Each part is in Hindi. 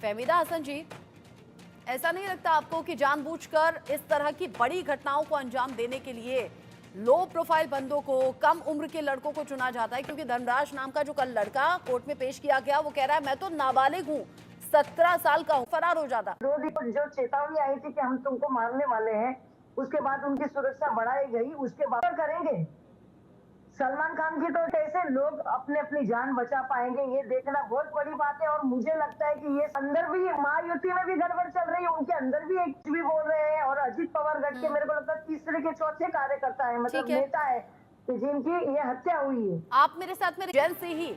फहमीदा हसन जी, ऐसा नहीं लगता आपको कि जानबूझकर इस तरह की बड़ी घटनाओं को अंजाम देने के लिए लो प्रोफाइल बंदों को, कम उम्र के लड़कों को चुना जाता है? क्योंकि धनराज नाम का जो कल लड़का कोर्ट में पेश किया गया, वो कह रहा है मैं तो नाबालिग हूँ, 17 साल का हूँ, फरार हो जाता। जो चेतावनी आई थी कि हम तुमको मारने वाले हैं, उसके बाद उनकी सुरक्षा बढ़ाई गई, उसके बाद करेंगे। सलमान खान की तो कैसे लोग अपने अपनी जान बचा पाएंगे, ये देखना बहुत बड़ी बात है। और मुझे लगता है कि ये अंदर भी महायुति में भी गड़बड़ चल रही है, उनके अंदर भी एक भी बोल रहे हैं। और अजीत पवार गढ़ के मेरे को लगता है तीसरे के चौथे कार्यकर्ता है, मतलब नेता है जिनकी ये हत्या हुई है। आप मेरे साथ में उज्जैन से ही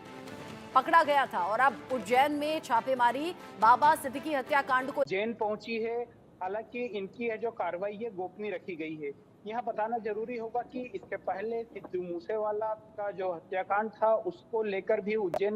पकड़ा गया था और अब उज्जैन में छापेमारी बाबा सिद्दीकी हत्याकांड को उज्जैन पहुंची है। हालांकि इनकी जो कार्रवाई है गोपनीय रखी गई है। यहाँ बताना जरूरी होगा कि इसके पहले सिद्धू मूसेवाला का जो हत्याकांड था उसको लेकर भी उज्जैन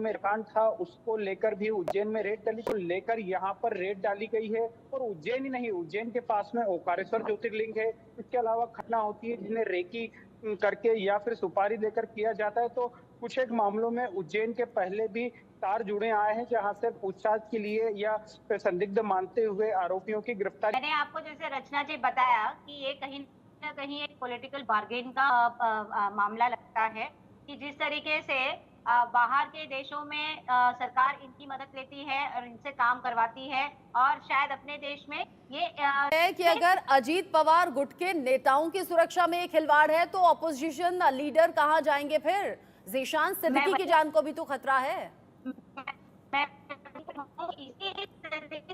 में रेड डाली को लेकर यहाँ पर रेड डाली गई है। और उज्जैन ही नहीं, उज्जैन के पास में ओकारेश्वर ज्योतिर्लिंग है। इसके अलावा घटना होती है जिन्हें रेकी करके या फिर सुपारी देकर किया जाता है। तो कुछ एक मामलों में उज्जैन के पहले भी तार जुड़े आए हैं, जहां से पूछताछ के लिए या संदिग्ध मानते हुए आरोपियों की गिरफ्तारी। मैंने आपको जैसे रचना जी बताया कि ये कहीं न कहीं एक पॉलिटिकल बार्गेन का मामला लगता है कि जिस तरीके से बाहर के देशों में सरकार इनकी मदद लेती है और इनसे काम करवाती है, और शायद अपने देश में ये है कि अगर अजीत पवार गुट के नेताओं की सुरक्षा में खिलवाड़ है तो ऑपोजिशन लीडर कहां जाएंगे फिर? ज़ीशान सिद्दीकी की जान को भी तो खतरा है।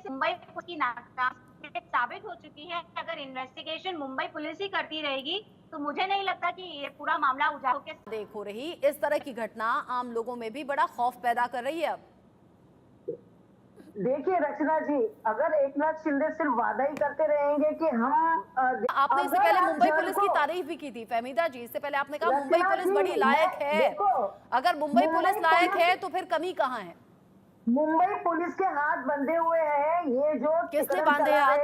मुंबई की नाकाम साबित हो चुकी है। अगर इन्वेस्टिगेशन मुंबई पुलिस ही करती रहेगी तो मुझे नहीं लगता कि ये पूरा मामला उजागर के देख हो रही इस तरह की घटना आम लोगों में भी बड़ा खौफ पैदा कर रही है। अब देखिए रचना जी, अगर एकनाथ शिंदे सिर्फ वादा ही करते रहेंगे कि हम आपने इससे पहले मुंबई पुलिस की तारीफ भी की थी फहमीदा जी, इससे पहले आपने कहा मुंबई पुलिस बड़ी लायक है। अगर मुंबई पुलिस लायक है तो फिर कमी कहाँ है? मुंबई पुलिस के हाथ बंधे हुए हैं। ये जो किसने बांधे हाथ?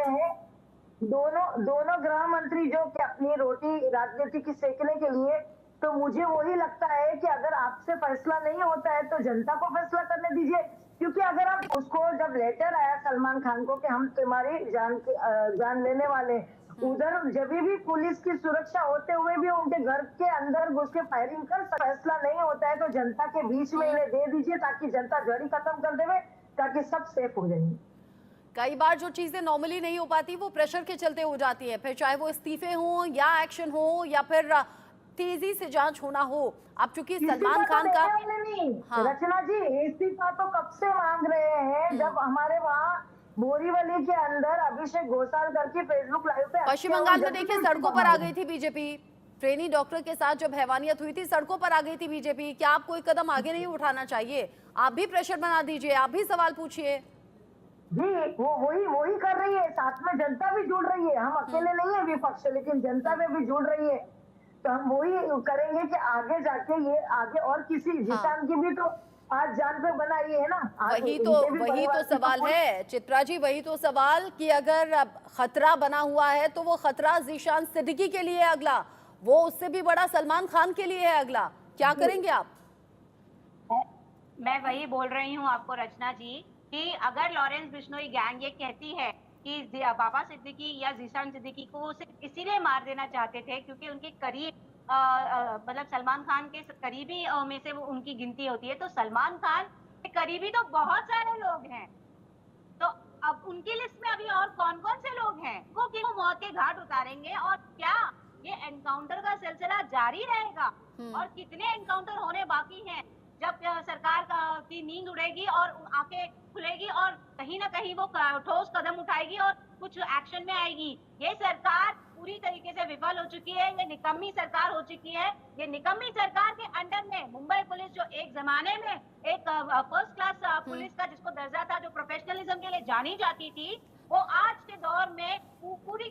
दोनों गृह मंत्री जो कि अपनी रोटी राजनीति की सेकने के लिए। तो मुझे वही लगता है कि अगर आपसे फैसला नहीं होता है तो जनता को फैसला करने दीजिए। क्योंकि अगर आप उसको, जब लेटर आया सलमान खान को कि हम तुम्हारी जान लेने वाले, उधर जब भी पुलिस की सुरक्षा होते हुए भी उनके घर के अंदर घुस के फायरिंग कर फैसला नहीं होता है तो जनता के बीच में इन्हें दे दीजिए ताकि जनता जड़ी खत्म कर देवे, ताकि सब सेफ हो जाएंगे। कई बार जो चीजें नॉर्मली नहीं हो पाती वो प्रेशर के चलते हो जाती है, फिर चाहे वो इस्तीफे हो या एक्शन हो या फिर तेजी से जांच होना हो। अब चूंकि सलमान खान का हाँ। रचना जी, इस्तीफा तो कब से मांग रहे हैं, जब हमारे वहाँ बोरीवली के अंदर अभिषेक घोषाल करके फेसबुक लाइव पे पश्चिम बंगाल में देखिए सड़कों पर आ गई थी बीजेपी। ट्रेनी डॉक्टर के साथ जब हैवानियत हुई थी सड़कों पर आ गई थी बीजेपी। क्या आप कोई कदम आगे नहीं उठाना चाहिए? आप भी प्रेशर बना दीजिए, आप भी सवाल पूछिए। जी, वो वही कर रही है, साथ में जनता भी जुड़ रही है। हम अकेले नहीं है विपक्ष, लेकिन जनता में भी जुड़ रही है। तो हम वही करेंगे कि आगे जाके ये आगे और किसी जिसान की भी तो आज जान पे बनाई है ना। वही तो सवाल है चित्रा जी, वही तो सवाल कि अगर खतरा बना हुआ है तो वो खतरा ज़ीशान सिद्दीकी के लिए है अगला, वो उससे भी बड़ा सलमान खान के लिए है अगला। क्या करेंगे आप? मैं वही बोल रही हूँ आपको रचना जी कि अगर लॉरेंस बिश्नोई गैंग ये कहती है कि बाबा सिद्दीकी या ज़ीशान सिद्दीकी को सिर्फ इसीलिए मार देना चाहते थे क्योंकि उनके करीब मतलब सलमान खान के करीबी में से वो उनकी गिनती होती है, तो सलमान खान के करीबी तो बहुत सारे लोग हैं। तो अब उनकी लिस्ट में अभी और कौन कौन से लोग हैं वो कि वो मौत के घाट उतारेंगे? और क्या ये एनकाउंटर का सिलसिला जारी रहेगा? और कितने एनकाउंटर होने बाकी हैं जब सरकार की नींद उड़ेगी और आंखें खुलेगी और कहीं ना कहीं वो ठोस कदम उठाएगी और कुछ एक्शन में आएगी? ये सरकार पूरी तरीके से विफल हो चुकी है, ये निकम्मी सरकार हो चुकी है। ये निकम्मी सरकार के अंडर में मुंबई पुलिस जो एक जमाने में एक फर्स्ट क्लास पुलिस का जिसको दर्जा था, जो प्रोफेशनलिज्म के लिए जानी जाती थी, वो आज के दौर में पूरी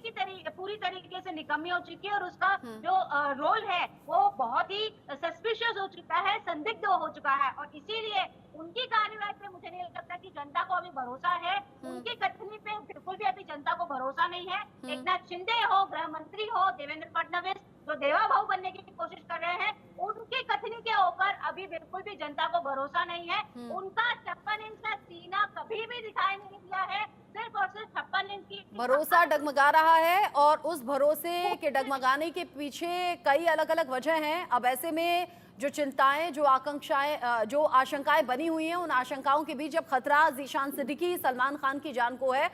तरीके से निकम्मी हो चुकी है और उसका जो रोल है वो बहुत ही सस्पिशियस हो चुका है, संदिग्ध हो चुका है। और इसीलिए उनकी कार्रवाई पे मुझे नहीं लगता कि जनता को अभी भरोसा है। उनकी कथनी पे बिल्कुल भी अभी जनता को भरोसा नहीं है। एकनाथ शिंदे हो, गृह मंत्री हो, देवेंद्र फडणवीस जो देवा भाऊ बनने की कोशिश कर रहे हैं, उनकी कथनी के ऊपर अभी बिल्कुल भी जनता को भरोसा नहीं है। उनका 56 इंच का सीना कभी भी दिखाई नहीं दिया भरोसा डगमगा रहा है और उस भरोसे के डगमगाने के पीछे कई अलग अलग वजह हैं। अब ऐसे में जो चिंताएं, जो आकांक्षाएं, जो आशंकाएं बनी हुई हैं, उन आशंकाओं के बीच जब खतरा ज़ीशान सिद्दीकी, सलमान खान की जान को है,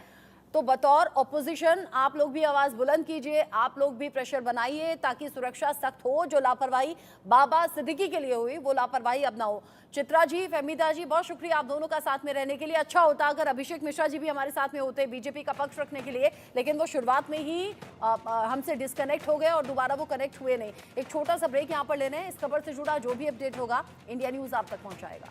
तो बतौर ऑपोजिशन आप लोग भी आवाज बुलंद कीजिए, आप लोग भी प्रेशर बनाइए ताकि सुरक्षा सख्त हो। जो लापरवाही बाबा सिद्दीकी के लिए हुई वो लापरवाही अब ना हो। चित्रा जी, फहमीदा जी, बहुत शुक्रिया आप दोनों का साथ में रहने के लिए। अच्छा होता अगर अभिषेक मिश्रा जी भी हमारे साथ में होते बीजेपी का पक्ष रखने के लिए, लेकिन वो शुरुआत में ही हमसे डिस्कनेक्ट हो गए और दोबारा वो कनेक्ट हुए नहीं। एक छोटा सा ब्रेक यहाँ पर लेने हैं। इस खबर से जुड़ा जो भी अपडेट होगा इंडिया न्यूज आप तक पहुंचाएगा।